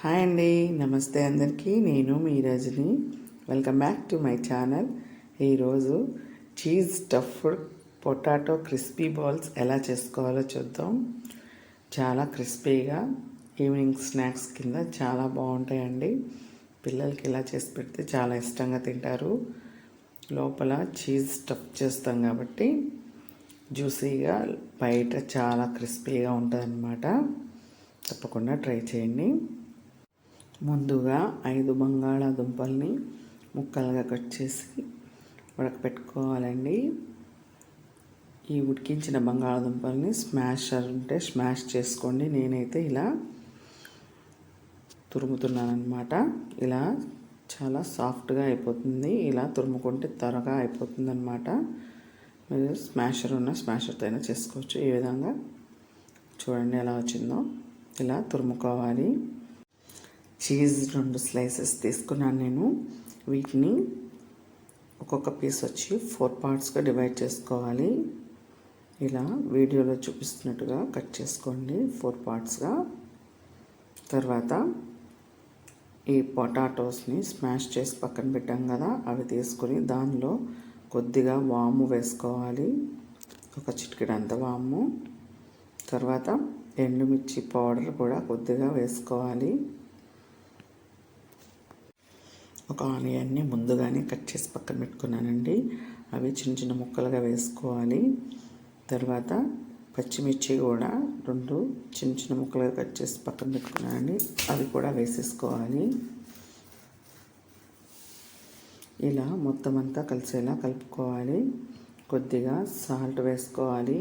Hi అండి, నమస్తే అందరికీ. నేను మీ Rajani. Welcome back to my channel. ఈరోజు cheese stuffed potato crispy balls ఎలా చేసుకోవాలో చూద్దాం. చాలా క్రిస్పీగా ఈవినింగ్ స్నాక్స్ కింద చాలా బాగుంటాయండి. పిల్లలకి ఇలా చేసి పెడితే చాలా ఇష్టంగా తింటారు. లోపల చీజ్ స్టఫ్ చేస్తాం కాబట్టి జ్యూసీగా, బయట చాలా క్రిస్పీగా ఉంటుంది అన్నమాట. తప్పకుండా ట్రై చేయండి. ముందుగా 5 బంగాళాదుంపల్ని ముక్కలుగా కట్ చేసి ఉడకపెట్టుకోవాలండి. ఈ ఉడికించిన బంగాళాదుంపల్ని స్మాషర్ ఉంటే స్మాష్ చేసుకోండి. నేనైతే ఇలా తురుముతున్నాను అనమాట. ఇలా చాలా సాఫ్ట్గా అయిపోతుంది. ఇలా తురుముకుంటే త్వరగా అయిపోతుంది అనమాట. మీరు స్మాషర్ ఉన్న స్మాషర్తో అయినా చేసుకోవచ్చు. ఈ విధంగా చూడండి ఎలా వచ్చిందో. ఇలా తురుముకోవాలి. చీజ్ 2 స్లైసెస్ తీసుకున్నాను నేను. వీటిని ఒక్కొక్క పీస్ వచ్చి 4 పార్ట్స్గా డివైడ్ చేసుకోవాలి. ఇలా వీడియోలో చూపిస్తున్నట్టుగా కట్ చేసుకోండి 4 పార్ట్స్గా. తర్వాత ఈ పొటాటోస్ని స్మాష్ చేసి పక్కన పెట్టాం కదా, అవి తీసుకొని దానిలో కొద్దిగా వాము వేసుకోవాలి. ఒక చిటికెడంత వాము. తర్వాత ఎండుమిర్చి పౌడర్ కూడా కొద్దిగా వేసుకోవాలి. ఒక ఆనియన్ని ముందుగానే కట్ చేసి పక్కన పెట్టుకున్నానండి. అవి చిన్న చిన్న ముక్కలుగా వేసుకోవాలి. తర్వాత పచ్చిమిర్చి కూడా 2 చిన్న చిన్న ముక్కలుగా కట్ చేసి పక్కన పెట్టుకున్నానండి. అవి కూడా వేసేసుకోవాలి. ఇలా మొత్తం అంతా కలిసేలా కలుపుకోవాలి. కొద్దిగా సాల్ట్ వేసుకోవాలి.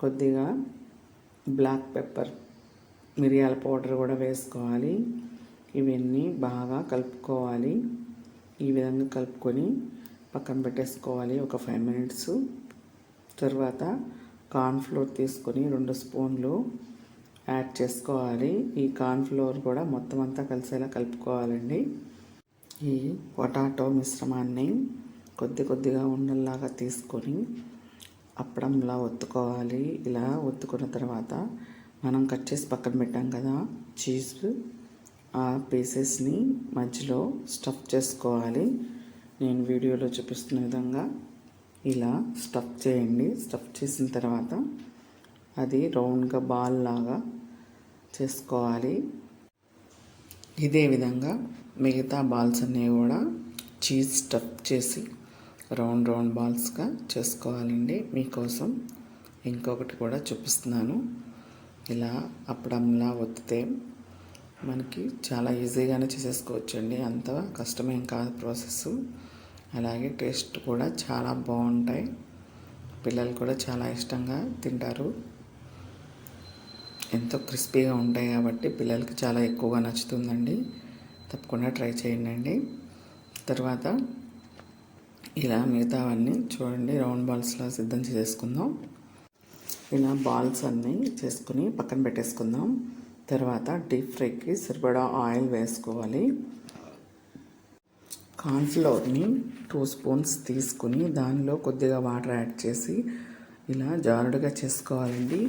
కొద్దిగా బ్లాక్ పెప్పర్, మిరియాల పౌడర్ కూడా వేసుకోవాలి. ఇవన్నీ బాగా కలుపుకోవాలి. ఈ విధంగా కలుపుకొని పక్కన పెట్టేసుకోవాలి ఒక 5 మినిట్స్. తర్వాత కార్న్ఫ్లోర్ తీసుకొని 2 స్పూన్లు యాడ్ చేసుకోవాలి. ఈ కార్న్ఫ్లోర్ కూడా మొత్తం అంతా కలిసేలా కలుపుకోవాలండి. ఈ పొటాటో మిశ్రమాన్ని కొద్దిగా ఉండల్లాగా తీసుకొని అప్పడంలా ఒత్తుకోవాలి. ఇలా ఒత్తుకున్న తర్వాత మనం కట్ చేసి పక్కన పెట్టాం కదా చీజ్, ఆ పీసెస్ని మధ్యలో స్టఫ్ చేసుకోవాలి. నేను వీడియోలో చూపిస్తున్న విధంగా ఇలా స్టఫ్ చేయండి. స్టఫ్ చేసిన తర్వాత అది రౌండ్గా బాల్ లాగా చేసుకోవాలి. ఇదే విధంగా మిగతా బాల్స్ అన్నీ కూడా చీజ్ స్టఫ్ చేసి రౌండ్ బాల్స్గా చేసుకోవాలండి. మీకోసం ఇంకొకటి కూడా చూపిస్తున్నాను. ఇలా అప్పడంలా ఒత్తితే మనకి చాలా ఈజీగానే చేసేసుకోవచ్చు అండి. అంత కష్టమేం కాదు ప్రాసెస్. అలాగే టేస్ట్ కూడా చాలా బాగుంటాయి. పిల్లలు కూడా చాలా ఇష్టంగా తింటారు. ఎంతో క్రిస్పీగా ఉంటాయి కాబట్టి పిల్లలకి చాలా ఎక్కువగా నచ్చుతుందండి. తప్పకుండా ట్రై చేయండి. తర్వాత ఇలా మిగతావన్నీ చూడండి రౌండ్ బాల్స్లా సిద్ధం చేసుకుందాం. ఇలా బాల్స్ అన్నీ చేసుకుని పక్కన పెట్టేసుకుందాం. తర్వాత డీప్ ఫ్రైకి సరిపడా ఆయిల్ వేసుకోవాలి. కార్న్ఫ్లోర్ని 2 స్పూన్స్ తీసుకుని దానిలో కొద్దిగా వాటర్ యాడ్ చేసి ఇలా జారుడుగా చేసుకోవాలండి.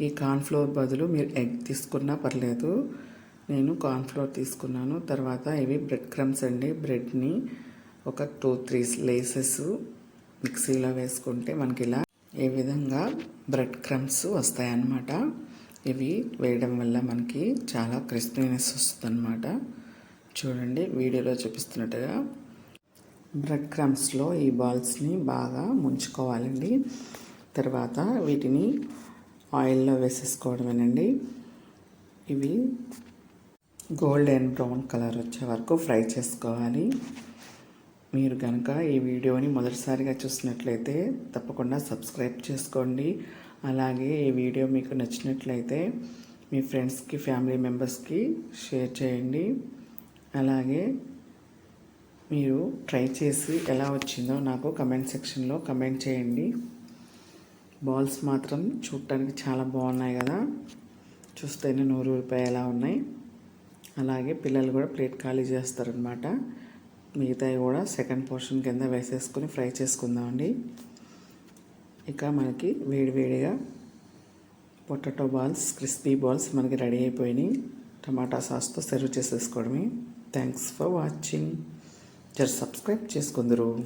ఈ కార్న్ఫ్లోర్ బదులు మీరు ఎగ్ తీసుకున్నా పర్లేదు. నేను కార్న్ఫ్లోర్ తీసుకున్నాను. తర్వాత ఇవి బ్రెడ్ క్రమ్స్ అండి. బ్రెడ్ని ఒక 2-3 స్లైసెస్ మిక్సీలో వేసుకుంటే మనకి ఇలా ఈ విధంగా బ్రెడ్ క్రమ్స్ వస్తాయన్నమాట. ఇవి వేయడం వల్ల మనకి చాలా క్రిస్పీనెస్ వస్తుంది అన్నమాట. చూడండి వీడియోలో చూపిస్తున్నట్టుగా బ్రెడ్ క్రమ్స్లో ఈ బాల్స్ని బాగా ముంచుకోవాలండి. తర్వాత వీటిని ఆయిల్లో వేసేసుకోవడమేనండి. ఇవి గోల్డెన్ బ్రౌన్ కలర్ వచ్చే వరకు ఫ్రై చేసుకోవాలి. మీరు కనుక ఈ వీడియోని మొదటిసారిగా చూసినట్లయితే తప్పకుండా సబ్స్క్రైబ్ చేసుకోండి. అలాగే ఈ వీడియో మీకు నచ్చినట్లయితే మీ ఫ్రెండ్స్కి, ఫ్యామిలీ మెంబర్స్కి షేర్ చేయండి. అలాగే మీరు ట్రై చేసి ఎలా వచ్చిందో నాకు కమెంట్ సెక్షన్లో కమెంట్ చేయండి. బాల్స్ మాత్రం చూడటానికి చాలా బాగున్నాయి కదా, చూస్తేనే నూరు రూపాయలు ఉన్నాయి. అలాగే పిల్లలు కూడా ప్లేట్ ఖాళీ చేస్తారనమాట. మిగతాయి కూడా సెకండ్ పోర్షన్ కింద వేసేసుకొని ఫ్రై చేసుకుందామండి. ఇక మనకి వేడివేడిగా పొటాటో బాల్స్, క్రిస్పీ బాల్స్ మనకి రెడీ అయిపోయినాయి. టమాటా సాస్తో సర్వ్ చేసేసుకోవడమే. Thanks for watching. జర సబ్స్క్రైబ్ చేసుకుందరు.